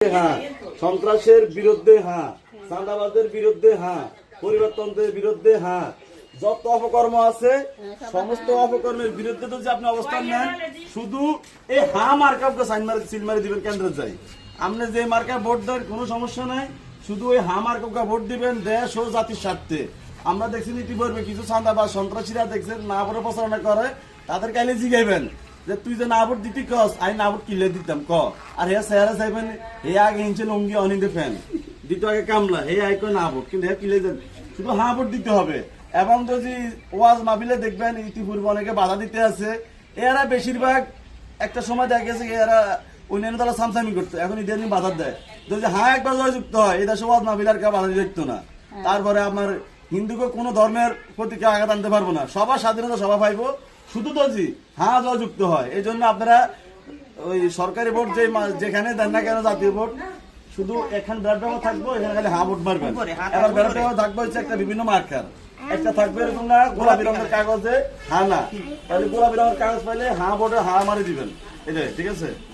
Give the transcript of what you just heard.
হ্যাঁ, সন্ত্রাসের বিরুদ্ধে হ্যাঁ, চাঁদাবাজের বিরুদ্ধে হ্যাঁ, পরিবর্তনের বিরুদ্ধে হ্যাঁ, যত অপকর্ম আছে সমস্ত অপকর্মের বিরুদ্ধে যদি আপনি অবস্থান নেন, শুধু এই হ্যাঁ মার্কাপকে সিল মারি দিবেন কেন্দ্রে যাই। আপনি যে মার্কা ভোট দেন কোনো সমস্যা নাই, শুধু ওই হ্যাঁ মার্কাপকে ভোট দিবেন দেশ ও জাতির স্বার্থে। আমরা দেখছি ইতিপূর্বে কিছু চাঁদাবাজ সন্ত্রাসীরা দেখছেন না ভোটে প্রচারণা করে, তাদের কাইলে জিগাইবেন যে তুই যে না ভোট দিতি কস আমি না ভোট কিনলে দিতাম ক। আর হে চেহারা চাইবেন হে আগে হিংসে লঙ্গি অনিন্দে ফ্যান দিত আগে কামলা হে আই কয় না ভোট, কিন্তু হে কিনলে শুধু হ্যাঁ ভোট দিতে হবে। এবং যদি ওয়াজ মাহফিলে দেখবেন ইতিপূর্বে অনেকে বাধা দিতে আছে, এরা বেশিরভাগ একটা সময় দেখা গেছে এরা অন্যান্য দল সামসামি করতো, এখন ইদানিং বাধা দেয়। যদি হ্যাঁ একবার জয়যুক্ত হয় এই দেশে ওয়াজ মাহফিল আর কেউ বাধা দেখতো না। তারপরে আপনার হিন্দুকে কোনো ধর্মের প্রতি কেউ আঘাত আনতে পারবো না, সবার স্বাধীনতা সবাই পাইবো, শুধু তো জি হ্যাঁ জয়যুক্ত হয়। এই জন্য আপনারা ওই সরকারি ভোট যেখানে দেন না কেন জাতীয় ভোট, শুধু এখানে ব্যাট ব্যবহার থাকবো, এখানে খালি হ্যাঁ ভোট মারবেন। এবার ব্যাট ব্যবহার থাকবো হচ্ছে একটা বিভিন্ন মার্কার, একটা থাকবে এরকম না গোলাপি রঙের কাগজে হ্যাঁ না, তাহলে গোলাপি রঙের কাগজ পাইলে হ্যাঁ ভোটে হ্যাঁ মারি দিবেন, এটাই ঠিক আছে।